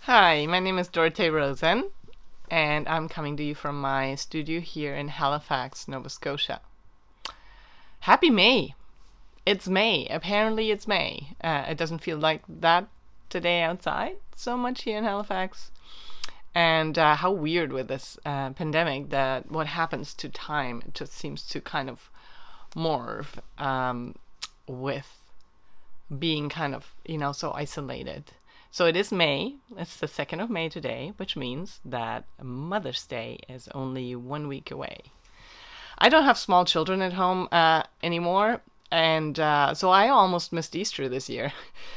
Hi, my name is Dorothy Rosen, and I'm coming to you from my studio here in Halifax, Nova Scotia. Happy May! It's May. Apparently, it's May. It doesn't feel like that today outside so much here in Halifax. And how weird with this pandemic that what happens to time, it just seems to kind of morph with being kind of, so isolated. So it is May. It's the 2nd of May today, which means that Mother's Day is only 1 week away. I don't have small children at home anymore, and so I almost missed Easter this year.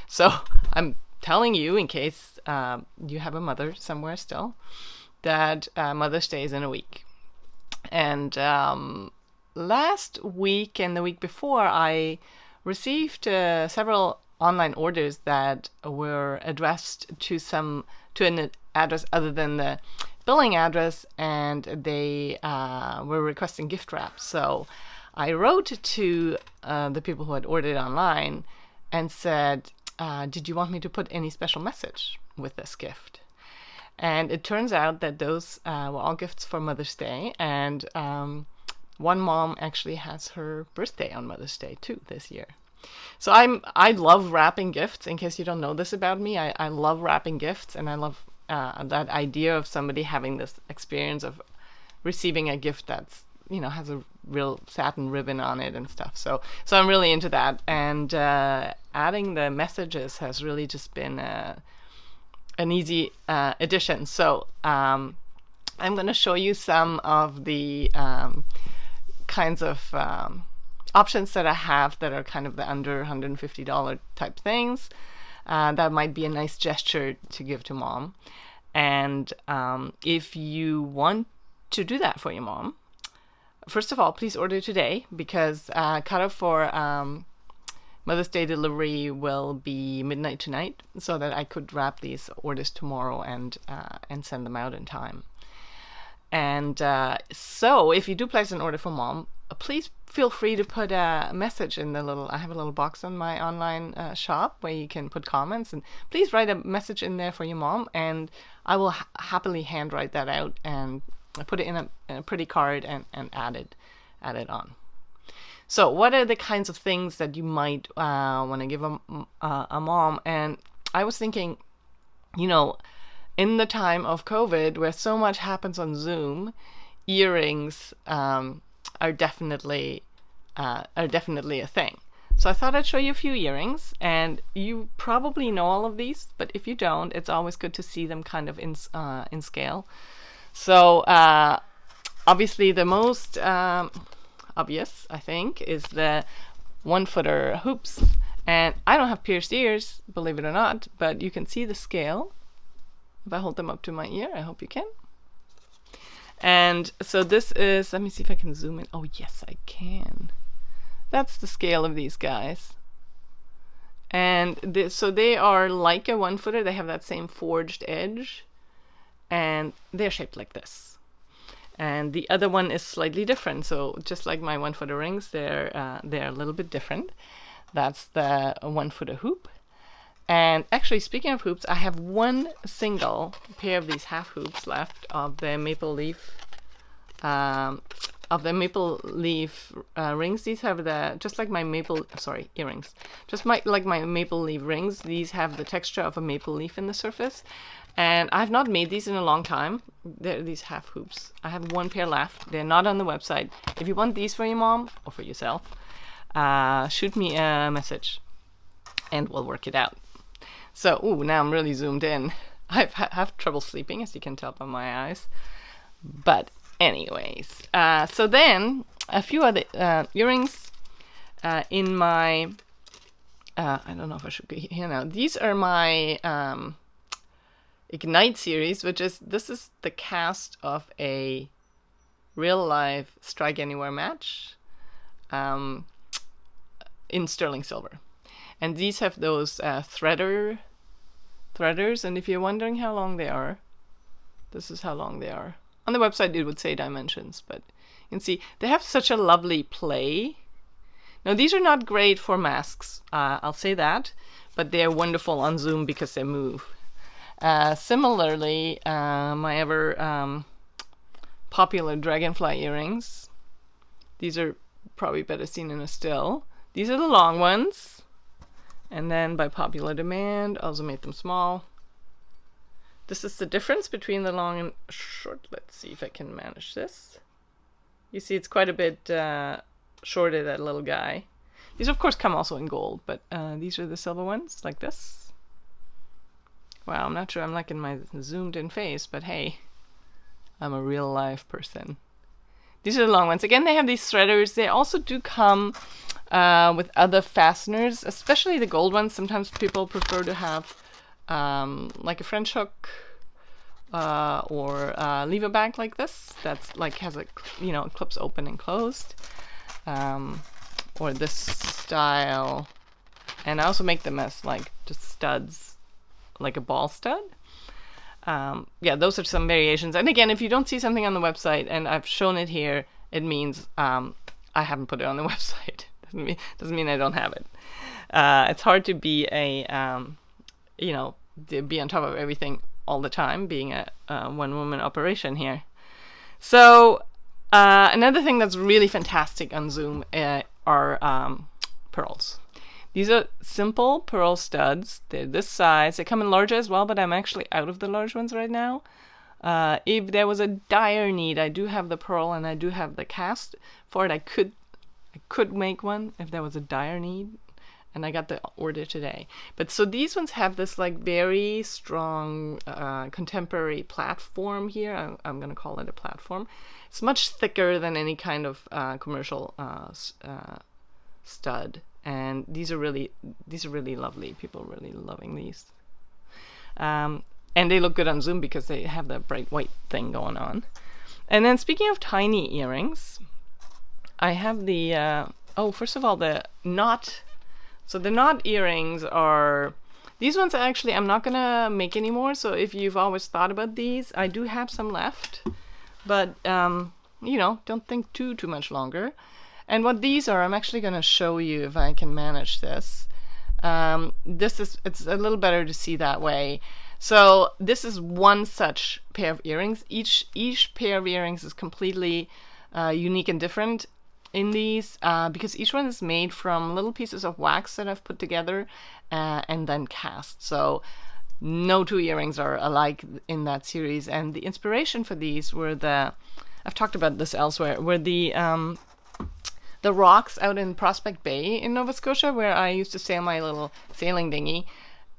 So I'm telling you, in case you have a mother somewhere still, that Mother's Day is in a week. And last week and the week before, I received several online orders that were addressed to an address other than the billing address, and they were requesting gift wrap. So I wrote to the people who had ordered online and said, did you want me to put any special message with this gift? And it turns out that those were all gifts for Mother's Day, and one mom actually has her birthday on Mother's Day too this year. So I love wrapping gifts. In case you don't know this about me, I love wrapping gifts, and I love that idea of somebody having this experience of receiving a gift that's has a real satin ribbon on it and stuff. So I'm really into that, and adding the messages has really just been an easy addition. So I'm going to show you some of the kinds of options that I have that are kind of the under $150 type things. That might be a nice gesture to give to mom. And if you want to do that for your mom, first of all, please order today, because cutoff for Mother's Day delivery will be midnight tonight, so that I could wrap these orders tomorrow and send them out in time. And so if you do place an order for mom, please feel free to put a message in I have a little box on my online shop where you can put comments, and please write a message in there for your mom, and I will happily handwrite that out and put it in a pretty card and add it on. So what are the kinds of things that you might want to give a mom? And I was thinking, in the time of COVID, where so much happens on Zoom, earrings are definitely a thing. So I thought I'd show you a few earrings, and you probably know all of these, but if you don't, it's always good to see them kind of in scale. So obviously the most obvious, I think, is the OneFooter hoops. And I don't have pierced ears, believe it or not, but you can see the scale. If I hold them up to my ear, I hope you can. And so this is, let me see if I can zoom in. Oh, yes, I can. That's the scale of these guys. And so they are like a OneFooter. They have that same forged edge, and they're shaped like this. And the other one is slightly different. So just like my OneFooter rings, they're a little bit different. That's the OneFooter hoop. And actually, speaking of hoops, I have one single pair of these half hoops left of the maple leaf rings. These have just like my earrings. Like my maple leaf rings, these have the texture of a maple leaf in the surface. And I've not made these in a long time. They're these half hoops. I have one pair left. They're not on the website. If you want these for your mom or for yourself, shoot me a message and we'll work it out. So, now I'm really zoomed in. I have trouble sleeping, as you can tell by my eyes. But anyways, so then a few other earrings in my, I don't know if I should be here now. These are my Ignite series, this is the cast of a real life Strike Anywhere match in sterling silver. And these have those threaders, and if you're wondering how long they are, this is how long they are. On the website it would say dimensions, but you can see they have such a lovely play. Now these are not great for masks, I'll say that, but they're wonderful on Zoom because they move. Similarly, my ever popular Dragonfly earrings. These are probably better seen in a still. These are the long ones. And then by popular demand, also made them small. This is the difference between the long and short. Let's see if I can manage this. You see it's quite a bit shorter, that little guy. These of course come also in gold, but these are the silver ones, like this. Wow, I'm not sure I'm liking my zoomed in face, but hey, I'm a real live person. These are the long ones. Again, they have these threaders. They also do come with other fasteners, especially the gold ones. Sometimes people prefer to have like a French hook or lever back like this. That's like has a, you know, clips open and closed, or this style. And I also make them as like just studs, like a ball stud. Yeah, those are some variations. And again, if you don't see something on the website and I've shown it here, it means I haven't put it on the website. Doesn't mean I don't have it. It's hard to be a you know, to be on top of everything all the time, being a one-woman operation here. So another thing that's really fantastic on Zoom are pearls. These are simple pearl studs. They're this size. They come in larger as well, but I'm actually out of the large ones right now. If there was a dire need, I do have the pearl and I do have the cast for it. I could make one if there was a dire need, and I got the order today. But so these ones have this like very strong contemporary platform here. I'm going to call it a platform. It's much thicker than any kind of commercial stud. And these are really lovely. People are really loving these. And they look good on Zoom because they have that bright white thing going on. And then speaking of tiny earrings, I have the, first of all, the knot. So the knot earrings are, these ones actually I'm not going to make anymore. So if you've always thought about these, I do have some left. But, you know, don't think too much longer. And what these are, I'm actually going to show you if I can manage this. It's a little better to see that way. So this is one such pair of earrings. Each pair of earrings is completely unique and different in these because each one is made from little pieces of wax that I've put together and then cast. So no two earrings are alike in that series. And the inspiration for these were I've talked about this elsewhere, were the rocks out in Prospect Bay in Nova Scotia, where I used to sail my little sailing dinghy,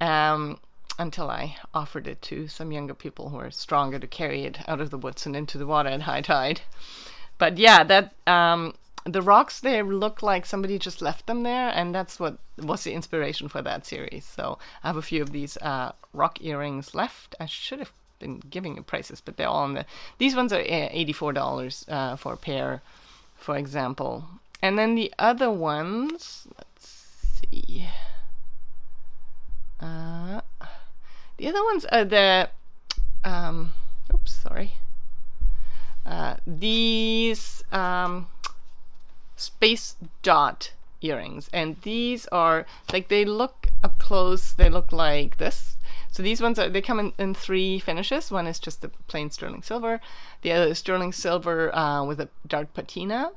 until I offered it to some younger people who are stronger to carry it out of the woods and into the water at high tide. But yeah, that the rocks there look like somebody just left them there, and that's what was the inspiration for that series. So I have a few of these rock earrings left. I should have been giving you prices, but they're all on these ones are $84 for a pair, for example. And then the other ones, let's see. The other ones are the, these space dot earrings. And these are, like, they look up close, they look like this. So these ones they come in three finishes. One is just the plain sterling silver. The other is sterling silver with a dark patina.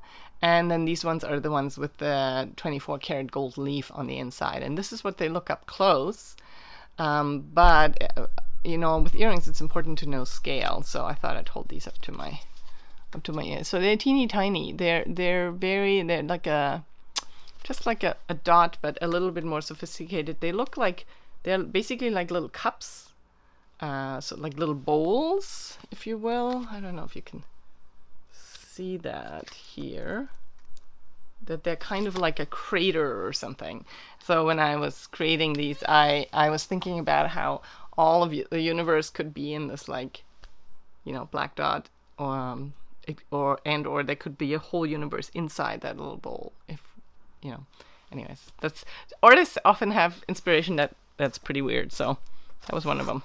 And then these ones are the ones with the 24 karat gold leaf on the inside. And this is what they look up close. But, you know, with earrings, it's important to know scale. So I thought I'd hold these up to my ears. So they're teeny tiny. They're like just like a dot, but a little bit more sophisticated. They look like, they're basically like little cups. So like little bowls, if you will. I don't know if you can see that here, that they're kind of like a crater or something. So when I was creating these, I was thinking about how all of the universe could be in this, like, you know, black dot, or there could be a whole universe inside that little bowl. If you know, anyways, that's, artists often have inspiration that's pretty weird. So that was one of them.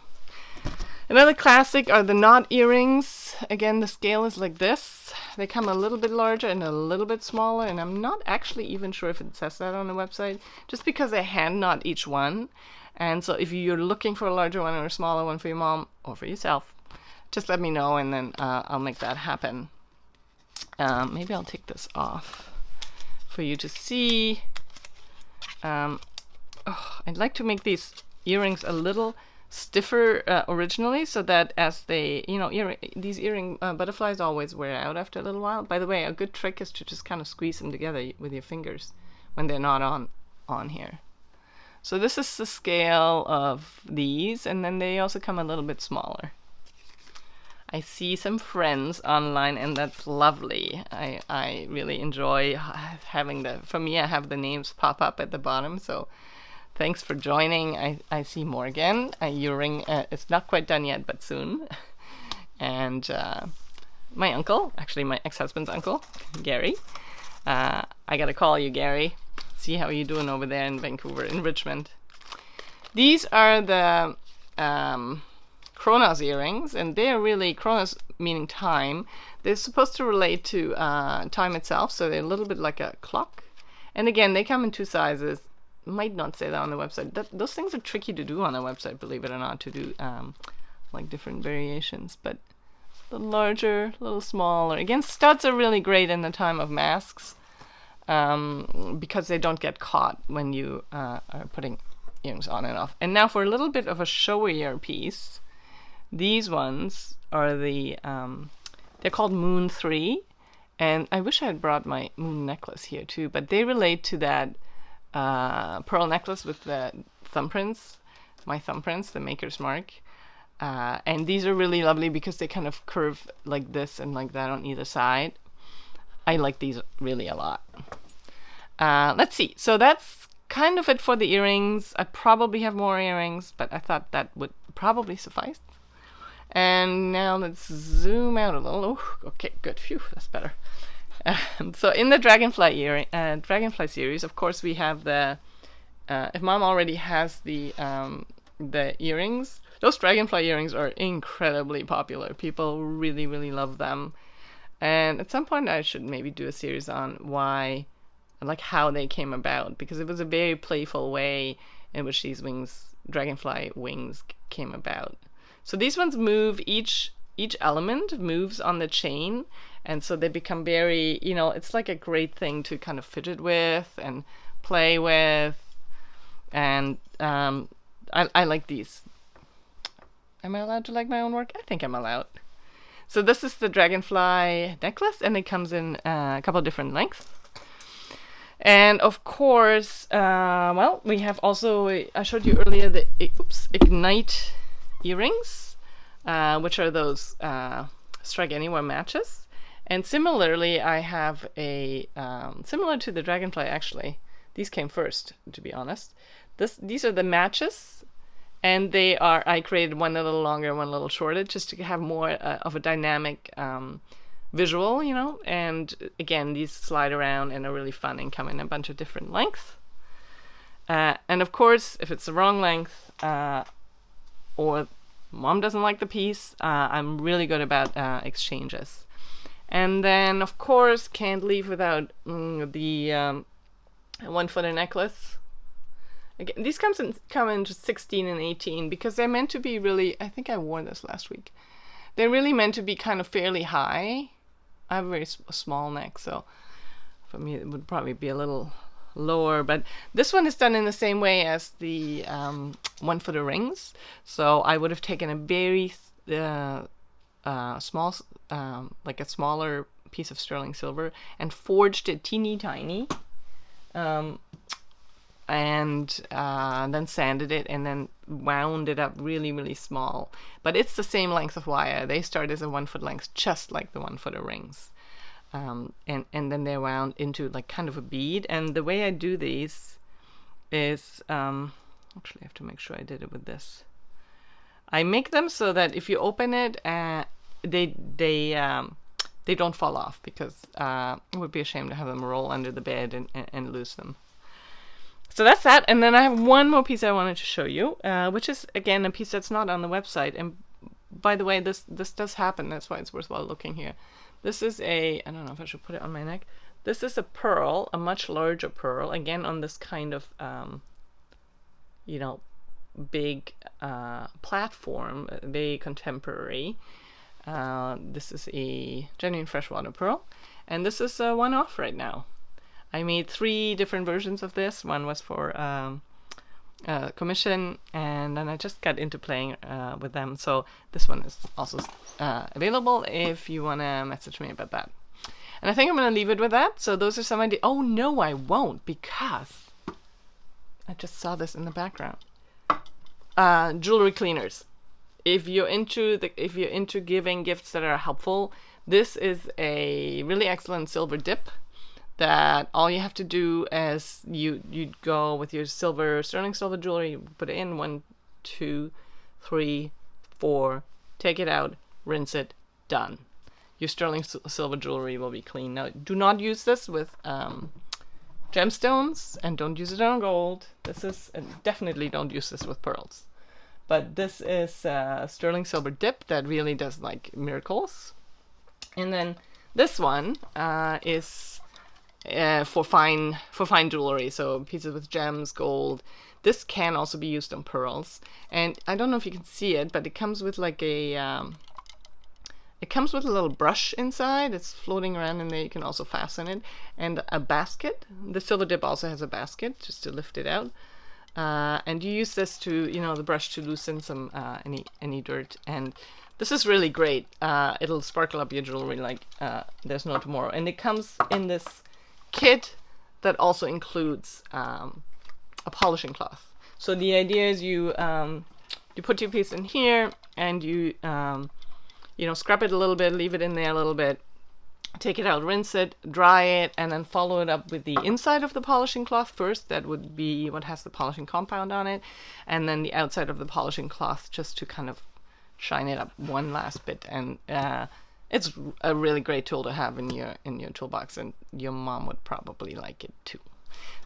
Another classic are the knot earrings. Again, the scale is like this. They come a little bit larger and a little bit smaller, and I'm not actually even sure if it says that on the website, just because I hand knot each one. And so if you're looking for a larger one or a smaller one for your mom or for yourself, just let me know, and then I'll make that happen. Maybe I'll take this off for you to see. I'd like to make these earrings a little stiffer originally, so that as they, these earring butterflies always wear out after a little while. By the way, a good trick is to just kind of squeeze them together with your fingers when they're not on here. So this is the scale of these, and then they also come a little bit smaller. I see some friends online, and that's lovely. I really enjoy having for me, I have the names pop up at the bottom, so thanks for joining. I see Morgan, a earring. It's not quite done yet, but soon. And my uncle, actually my ex-husband's uncle, Gary. I gotta call you, Gary. See how you doing over there in Vancouver, in Richmond. These are the Chronos earrings, and they're really, Chronos meaning time. They're supposed to relate to time itself, so they're a little bit like a clock. And again, they come in 2 sizes. Might not say that on the website. Those things are tricky to do on the website, believe it or not, to do like different variations. But a little larger, a little smaller. Again, studs are really great in the time of masks, because they don't get caught when you are putting earrings on and off. And now for a little bit of a showier piece, these ones are the they're called Moon 3, and I wish I had brought my moon necklace here too, but they relate to that pearl necklace with the thumbprints, my thumbprints, the maker's mark. And these are really lovely because they kind of curve like this and like that on either side. I like these really a lot. Let's see. So that's kind of it for the earrings. I probably have more earrings, but I thought that would probably suffice. And now let's zoom out a little. Oh, okay, good. Phew, that's better. So in the Dragonfly series, of course, we have the. If Mom already has the earrings, those Dragonfly earrings are incredibly popular. People really, really love them. And at some point, I should maybe do a series on why, like how they came about, because it was a very playful way in which these Dragonfly wings came about. So these ones move, each element moves on the chain, and so they become very, it's like a great thing to kind of fidget with and play with. And I like these. Am I allowed to like my own work? I think I'm allowed. So this is the Dragonfly necklace, and it comes in a couple of different lengths. And of course, we have also, I showed you earlier the Ignite earrings, which are those Strike Anywhere matches. And similarly, I have a, similar to the Dragonfly actually, these came first, to be honest. These are the matches. And I created one a little longer, one a little shorter, just to have more of a dynamic visual, And again, these slide around and are really fun and come in a bunch of different lengths. And of course, if it's the wrong length or Mom doesn't like the piece, I'm really good about exchanges. And then, of course, can't leave without the OneFooter necklace. Again, these come in just 16 and 18 because they're meant to be really, I think I wore this last week. They're really meant to be kind of fairly high. I have a very small neck, so for me it would probably be a little lower. But this one is done in the same way as the OneFooter rings. So I would have taken a very small, like a smaller piece of sterling silver and forged it teeny tiny. And then sanded it and then wound it up really, really small. But it's the same length of wire. They start as a 1 foot length, just like the OneFooter rings. And then they're wound into like kind of a bead. And the way I do these is, actually I have to make sure I did it with this. I make them so that if you open it, they don't fall off, because it would be a shame to have them roll under the bed and lose them. So that's that, and then I have one more piece I wanted to show you, which is, again, a piece that's not on the website. And by the way, this does happen, that's why it's worthwhile looking here. This is I don't know if I should put it on my neck. This is a pearl, a much larger pearl, again on this kind of, big platform, very contemporary. This is a genuine freshwater pearl, and this is one off right now. I made 3 different versions of this. One was for commission, and then I just got into playing with them. So this one is also available if you want to message me about that. And I think I'm going to leave it with that. So those are some ideas. Oh no, I won't, because I just saw this in the background. Jewelry cleaners. If you're into giving gifts that are helpful, this is a really excellent silver dip that all you have to do is you go with your sterling silver jewelry, put it in 1, 2, 3, 4, take it out, rinse it, done. Your sterling silver jewelry will be clean. Now, do not use this with gemstones, and don't use it on gold. This is definitely don't use this with pearls. But this is sterling silver dip that really does like miracles. And then this one is for fine jewelry, so pieces with gems, gold. This can also be used on pearls. And I don't know if you can see it, but it comes with like a little brush inside. It's floating around in there. You can also fasten it, and a basket. The silver dip also has a basket just to lift it out. And you use this to, the brush to loosen some any dirt. And this is really great. It'll sparkle up your jewelry like there's no tomorrow. And it comes in this kit that also includes a polishing cloth. So the idea is you put your piece in here, and you scrub it a little bit, leave it in there a little bit, take it out, rinse it, dry it, and then follow it up with the inside of the polishing cloth first. That would be what has the polishing compound on it, and then the outside of the polishing cloth just to kind of shine it up one last bit. And it's a really great tool to have in your toolbox, and your mom would probably like it too.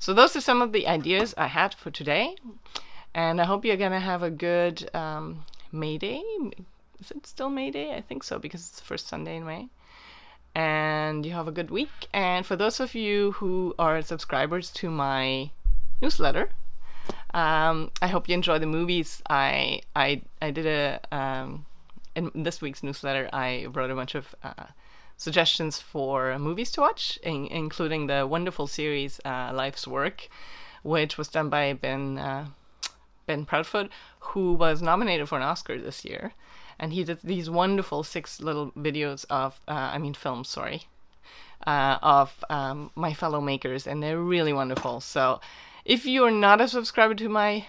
So those are some of the ideas I had for today, and I hope you're gonna have a good May Day. Is it still May Day? I think so, because it's the first Sunday in May. And you have a good week. And for those of you who are subscribers to my newsletter, I hope you enjoy the movies. I did in this week's newsletter, I wrote a bunch of suggestions for movies to watch, including the wonderful series Life's Work, which was done by Ben Proudfoot, who was nominated for an Oscar this year. And he did these wonderful 6 little videos of, films, of my fellow makers, and they're really wonderful. So if you're not a subscriber to my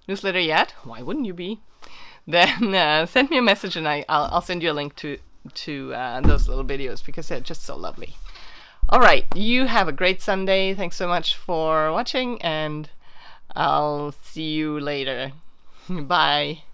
newsletter yet, why wouldn't you be? Then send me a message, and I'll send you a link to those little videos, because they're just so lovely. All right, you have a great Sunday. Thanks so much for watching, and I'll see you later. Bye.